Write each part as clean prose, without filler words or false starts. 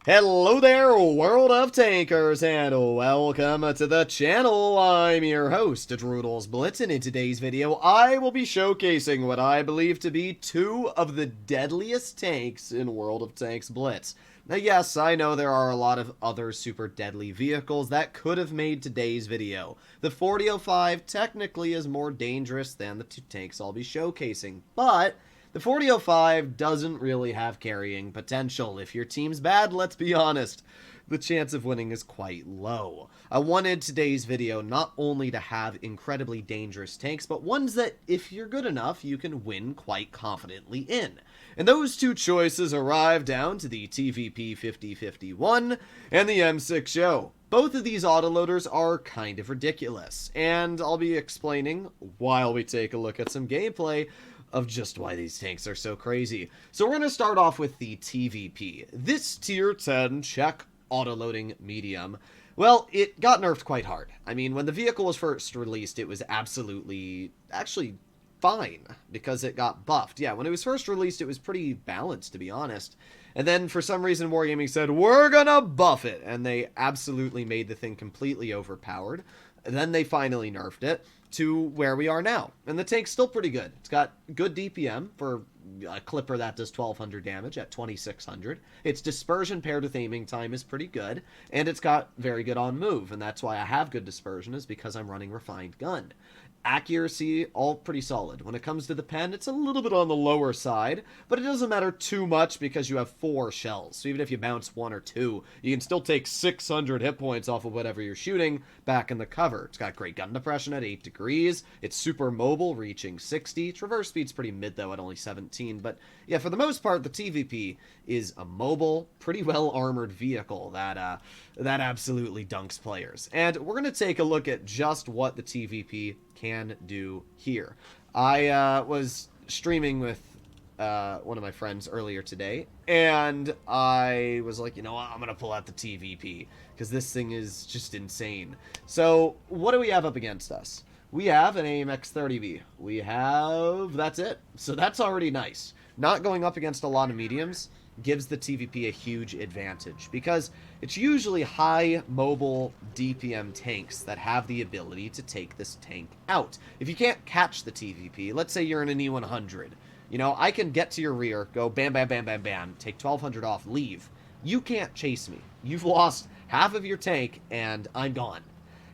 Hello there, World of Tankers, and welcome to the channel. I'm your host, Deadliest Blitz, and in today's video, I will be showcasing what I believe to be two of the deadliest tanks in World of Tanks Blitz. Now, yes, I know there are a lot of other super deadly vehicles that could have made today's video. The 4005 technically is more dangerous than the two tanks I'll be showcasing, but the 4005 doesn't really have carrying potential. If your team's bad, let's be honest, the chance of winning is quite low. I wanted today's video not only to have incredibly dangerous tanks, but ones that, if you're good enough, you can win quite confidently in. And those two choices arrive down to the TVP 5051 and the M6O. Both of these autoloaders are kind of ridiculous, and I'll be explaining, while we take a look at some gameplay, of just why these tanks are so crazy. So we're going to start off with the TVP. This tier 10 Czech autoloading medium, well, it got nerfed quite hard. I mean, when the vehicle was first released, it was actually fine because it got buffed. Yeah, when it was first released, it was pretty balanced, to be honest. And then for some reason, Wargaming said, we're gonna buff it, and they absolutely made the thing completely overpowered. And then they finally nerfed it to where we are now. And the tank's still pretty good. It's got good DPM for a clipper that does 1200 damage at 2600. Its dispersion paired with aiming time is pretty good, and it's got very good on move, and that's why I have good dispersion, is because I'm running refined gun. Accuracy, all pretty solid. When it comes to the pen, it's a little bit on the lower side, but it doesn't matter too much because you have 4 shells. So even if you bounce 1 or 2, you can still take 600 hit points off of whatever you're shooting back in the cover. It's got great gun depression at 8 degrees. It's super mobile, reaching 60. Traverse speed's pretty mid, though, at only 17. But yeah, for the most part, the TVP is a mobile, pretty well-armored vehicle that absolutely dunks players. And we're going to take a look at just what the TVP can do here. I was streaming with one of my friends earlier today, and I was like, you know what, I'm gonna pull out the TVP because this thing is just insane. So what do we have up against us? We have an AMX 30B. We have, that's it. So that's already nice. Not going up against a lot of mediums gives the TVP a huge advantage because it's usually high mobile DPM tanks that have the ability to take this tank out. If you can't catch the TVP, let's say you're in an E100, you know, I can get to your rear, go bam, bam, bam, bam, bam, take 1200 off, leave. You can't chase me. You've lost half of your tank and I'm gone.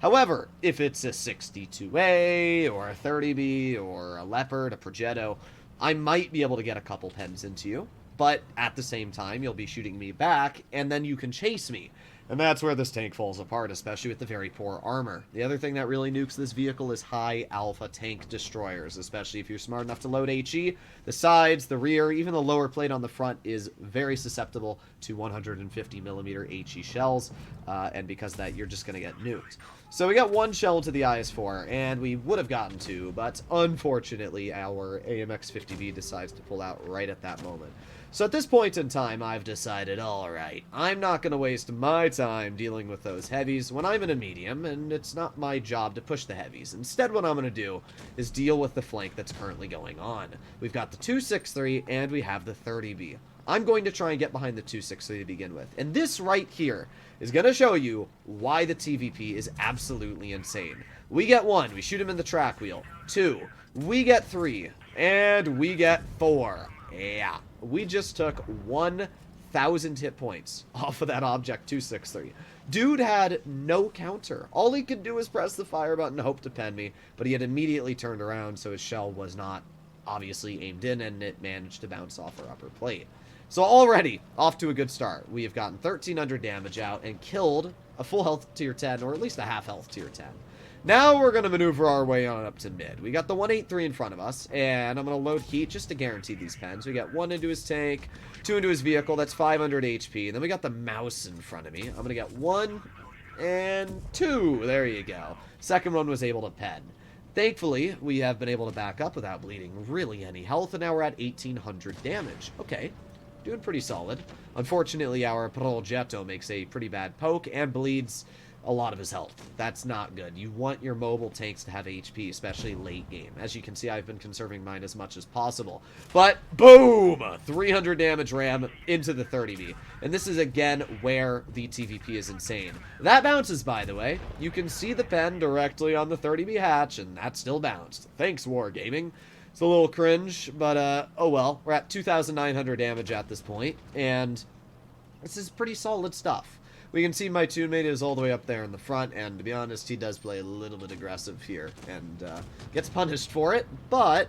However, if it's a 62A or a 30B or a Leopard, a Progetto, I might be able to get a couple pens into you. But at the same time, you'll be shooting me back, and then you can chase me. And that's where this tank falls apart, especially with the very poor armor. The other thing that really nukes this vehicle is high alpha tank destroyers, especially if you're smart enough to load HE. The sides, the rear, even the lower plate on the front is very susceptible to 150mm HE shells, and because of that, you're just going to get nuked. So we got 1 shell to the IS-4, and we would have gotten 2, but unfortunately, our AMX 50B decides to pull out right at that moment. So at this point in time, I've decided, alright, I'm not going to waste my time dealing with those heavies when I'm in a medium, and it's not my job to push the heavies. Instead, what I'm going to do is deal with the flank that's currently going on. We've got the 263, and we have the 30B. I'm going to try and get behind the 263 to begin with. And this right here is going to show you why the TVP is absolutely insane. We get 1, we shoot him in the track wheel. 2, we get 3, and we get 4. Yeah, we just took 1,000 hit points off of that Object 263. Dude had no counter. All he could do was press the fire button and hope to pen me, but he had immediately turned around, so his shell was not obviously aimed in, and it managed to bounce off our upper plate. So already, off to a good start. We have gotten 1,300 damage out and killed a full health tier 10, or at least a half health tier 10. Now we're going to maneuver our way on up to mid. We got the 183 in front of us, and I'm going to load heat just to guarantee these pens. We got 1 into his tank, 2 into his vehicle, that's 500 HP. And then we got the mouse in front of me. I'm going to get 1 and 2. There you go. Second one was able to pen. Thankfully, we have been able to back up without bleeding really any health, and now we're at 1,800 damage. Okay, doing pretty solid. Unfortunately, our Progetto makes a pretty bad poke and bleeds a lot of his health. That's not good. You want your mobile tanks to have HP, especially late game. As you can see, I've been conserving mine as much as possible. But, boom! 300 damage ram into the 30B. And this is, again, where the TVP is insane. That bounces, by the way. You can see the pen directly on the 30B hatch, and that still bounced. Thanks, Wargaming. It's a little cringe, but, oh well. We're at 2,900 damage at this point, and this is pretty solid stuff. We can see my toonmate is all the way up there in the front, and to be honest, he does play a little bit aggressive here, and gets punished for it, but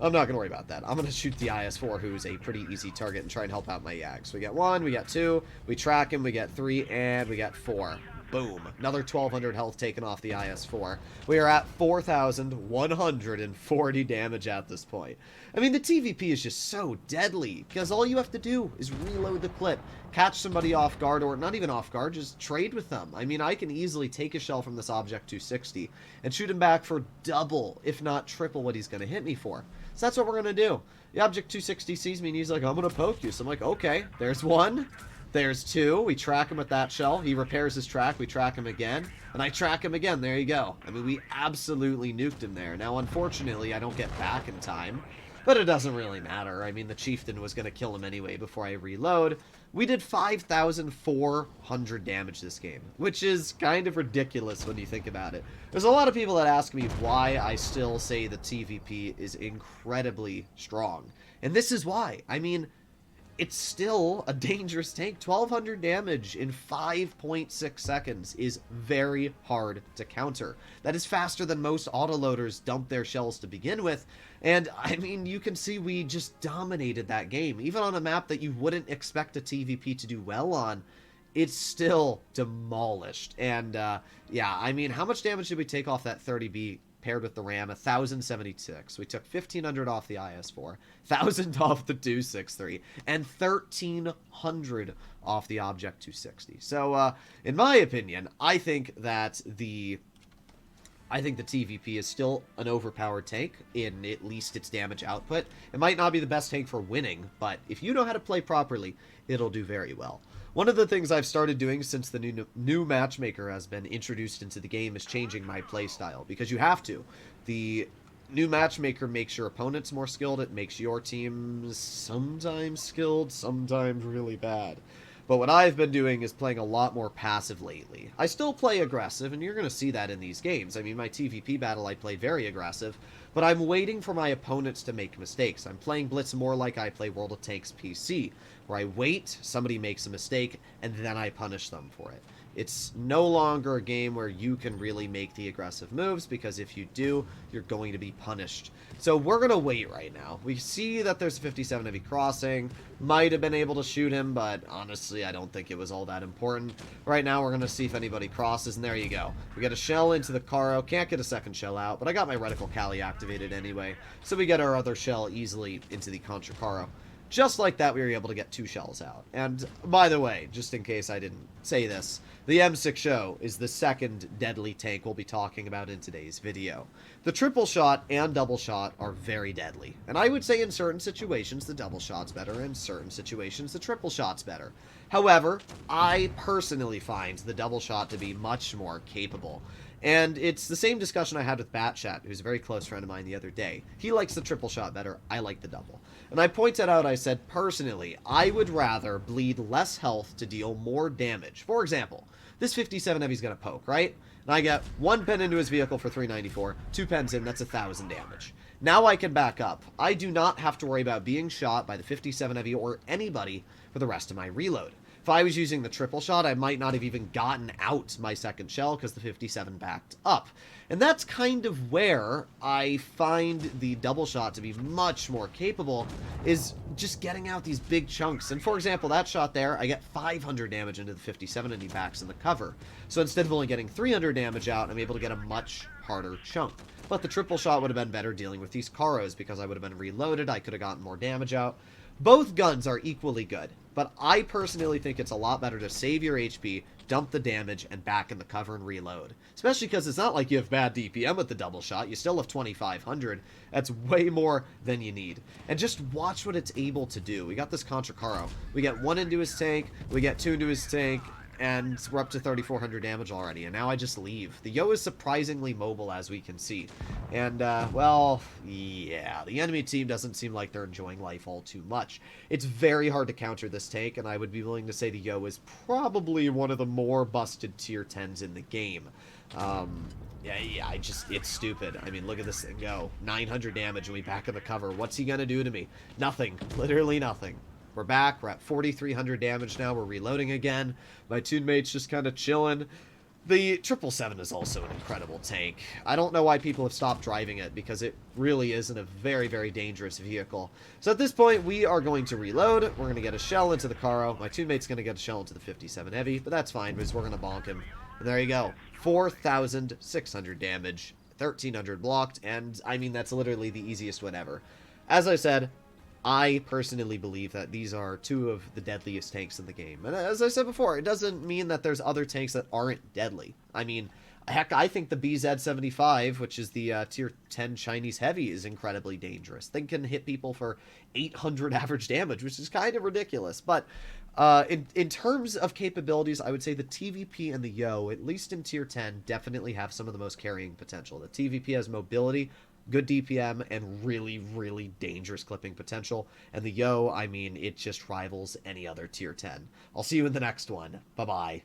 I'm not going to worry about that. I'm going to shoot the IS-4, who's a pretty easy target, and try and help out my Yags. We get 1, we get 2, we track him, we get 3, and we get 4. Boom. Another 1,200 health taken off the IS-4. We are at 4,140 damage at this point. I mean, the TVP is just so deadly, because all you have to do is reload the clip, catch somebody off guard, or not even off guard, just trade with them. I mean, I can easily take a shell from this Object 260 and shoot him back for double, if not triple, what he's going to hit me for. So that's what we're going to do. The Object 260 sees me, and he's like, I'm going to poke you. So I'm like, okay, there's 1. There's 2. We track him with that shell. He repairs his track. We track him again. And I track him again. There you go. I mean, we absolutely nuked him there. Now, unfortunately, I don't get back in time. But it doesn't really matter. I mean, the Chieftain was going to kill him anyway before I reload. We did 5,400 damage this game, which is kind of ridiculous when you think about it. There's a lot of people that ask me why I still say the TVP is incredibly strong. And this is why. I mean, it's still a dangerous tank. 1,200 damage in 5.6 seconds is very hard to counter. That is faster than most autoloaders dump their shells to begin with. And, I mean, you can see we just dominated that game. Even on a map that you wouldn't expect a TVP to do well on, it's still demolished. And, yeah, I mean, how much damage did we take off that 30B? Paired with the RAM, 1,076. We took 1,500 off the IS-4, 1,000 off the 263, and 1,300 off the Object 260. So, in my opinion, I think the TVP is still an overpowered tank in at least its damage output. It might not be the best tank for winning, but if you know how to play properly, it'll do very well. One of the things I've started doing since the new matchmaker has been introduced into the game is changing my playstyle, because you have to. The new matchmaker makes your opponents more skilled, it makes your team sometimes skilled, sometimes really bad. But what I've been doing is playing a lot more passive lately. I still play aggressive, and you're going to see that in these games. I mean, my TVP battle, I played very aggressive, but I'm waiting for my opponents to make mistakes. I'm playing Blitz more like I play World of Tanks PC, where I wait, somebody makes a mistake, and then I punish them for it. It's no longer a game where you can really make the aggressive moves, because if you do, you're going to be punished. So we're going to wait right now. We see that there's a 57 heavy crossing. Might have been able to shoot him, but honestly, I don't think it was all that important. Right now, we're going to see if anybody crosses, and there you go. We get a shell into the Caro. Can't get a second shell out, but I got my Reticle Cali activated anyway, so we get our other shell easily into the Contra Caro. Just like that, we were able to get 2 shells out. And, by the way, just in case I didn't say this, the M6O is the second deadly tank we'll be talking about in today's video. The triple shot and double shot are very deadly. And I would say in certain situations, the double shot's better, in certain situations, the triple shot's better. However, I personally find the double shot to be much more capable. And it's the same discussion I had with Batchat, who's a very close friend of mine the other day. He likes the triple shot better, I like the double. And I pointed out, I said, personally, I would rather bleed less health to deal more damage. For example, this 57 heavy's gonna poke, right? And I get 1 pen into his vehicle for 394, 2 pens in, that's 1,000 damage. Now I can back up. I do not have to worry about being shot by the 57 heavy or anybody for the rest of my reload. If I was using the triple shot, I might not have even gotten out my second shell because the 57 backed up. And that's kind of where I find the double shot to be much more capable, is just getting out these big chunks. And for example, that shot there, I get 500 damage into the 57 and he backs in the cover. So instead of only getting 300 damage out, I'm able to get a much harder chunk. But the triple shot would have been better dealing with these Caros because I would have been reloaded, I could have gotten more damage out. Both guns are equally good, but I personally think it's a lot better to save your HP, dump the damage, and back in the cover and reload. Especially because it's not like you have bad DPM with the double shot, you still have 2,500. That's way more than you need. And just watch what it's able to do. We got this Contra Caro. We get 1 into his tank, we get 2 into his tank, and we're up to 3,400 damage already, and now I just leave. The Yo is surprisingly mobile, as we can see. And, well, yeah, the enemy team doesn't seem like they're enjoying life all too much. It's very hard to counter this tank, and I would be willing to say the Yo is probably one of the more busted tier 10s in the game. It's stupid. I mean, look at this thing go. 900 damage and we back in the cover. What's he gonna do to me? Nothing. Literally nothing. We're back. We're at 4,300 damage now. We're reloading again. My teammate's just kind of chilling. The 777 is also an incredible tank. I don't know why people have stopped driving it, because it really is in a very, very dangerous vehicle. So at this point, we are going to reload. We're going to get a shell into the Caro. My teammate's going to get a shell into the 57 Heavy, but that's fine, because we're going to bonk him. And there you go. 4,600 damage, 1,300 blocked, and I mean, that's literally the easiest win ever. As I said, I personally believe that these are two of the deadliest tanks in the game. And as I said before, it doesn't mean that there's other tanks that aren't deadly. I mean, heck, I think the BZ-75, which is the tier 10 Chinese heavy, is incredibly dangerous. They can hit people for 800 average damage, which is kind of ridiculous. But in terms of capabilities, I would say the TVP and the Yo, at least in tier 10, definitely have some of the most carrying potential. The TVP has mobility, good DPM, and really, really dangerous clipping potential. And the Yo, I mean, it just rivals any other tier 10. I'll see you in the next one. Bye-bye.